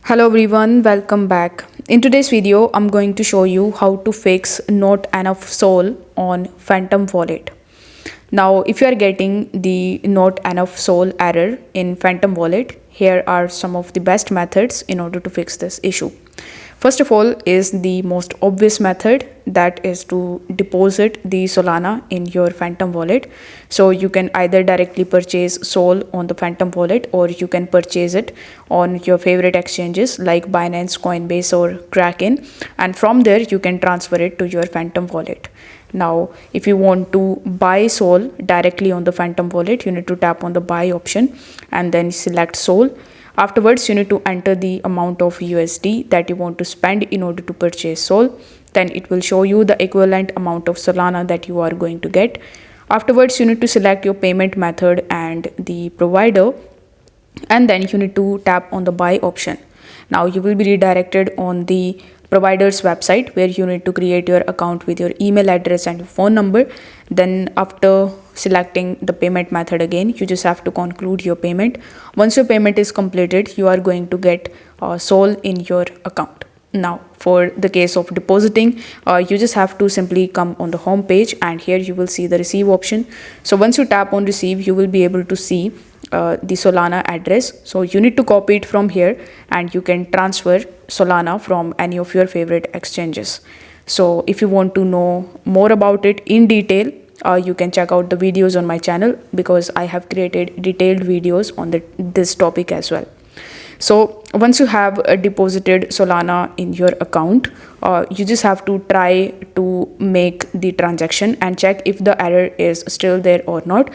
Hello everyone, welcome back. In today's video, I'm going to show you how to fix not enough Sol on Phantom Wallet. Now, if you are getting the not enough Sol error in Phantom Wallet, here are some of the best methods in order to fix this issue. First of all is the most obvious method, that is to deposit the Solana in your Phantom wallet. So you can either directly purchase Sol on the Phantom wallet, or you can purchase it on your favorite exchanges like Binance, Coinbase or Kraken, and from there you can transfer it to your Phantom wallet. Now, if you want to buy Sol directly on the Phantom wallet, you need to tap on the buy option and then select Sol. Afterwards, you need to enter the amount of USD that you want to spend in order to purchase Sol. Then it will show you the equivalent amount of Solana that you are going to get. Afterwards, you need to select your payment method and the provider, and then you need to tap on the buy option. Now you will be redirected on the provider's website where you need to create your account with your email address and your phone number. Then after selecting the payment method again, you just have to conclude your payment. Once your payment is completed, you are going to get Sol in your account. Now for the case of depositing, you just have to simply come on the home page, and here you will see the receive option. So once you tap on receive, you will be able to see the Solana address. So you need to copy it from here, and you can transfer Solana from any of your favorite exchanges. So if you want to know more about it in detail, you can check out the videos on my channel, because I have created detailed videos on this topic as well. So once you have deposited Solana in your account, you just have to try to make the transaction and check if the error is still there or not,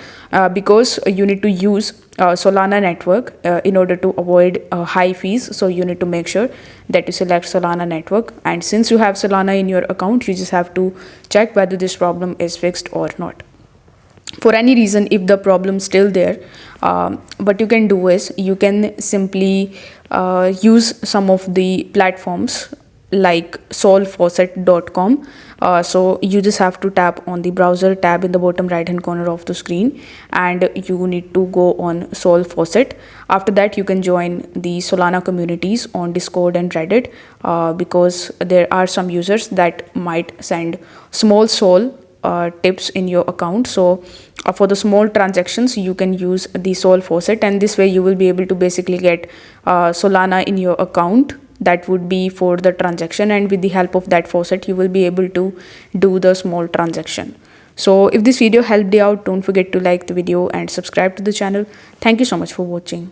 because you need to use Solana network in order to avoid high fees. So you need to make sure that you select Solana network, and since you have Solana in your account, you just have to check whether this problem is fixed or not. For any reason, if the problem is still there, what you can do is you can simply use some of the platforms like solfaucet.com. So you just have to tap on the browser tab in the bottom right hand corner of the screen, and you need to go on Sol Faucet. After that, you can join the Solana communities on Discord and Reddit, because there are some users that might send small Sol tips in your account. So for the small transactions, you can use the Sol Faucet, and this way you will be able to basically get Solana in your account. That would be for the transaction, and with the help of that faucet, you will be able to do the small transaction. So if this video helped you out, don't forget to like the video and subscribe to the channel. Thank you so much for watching.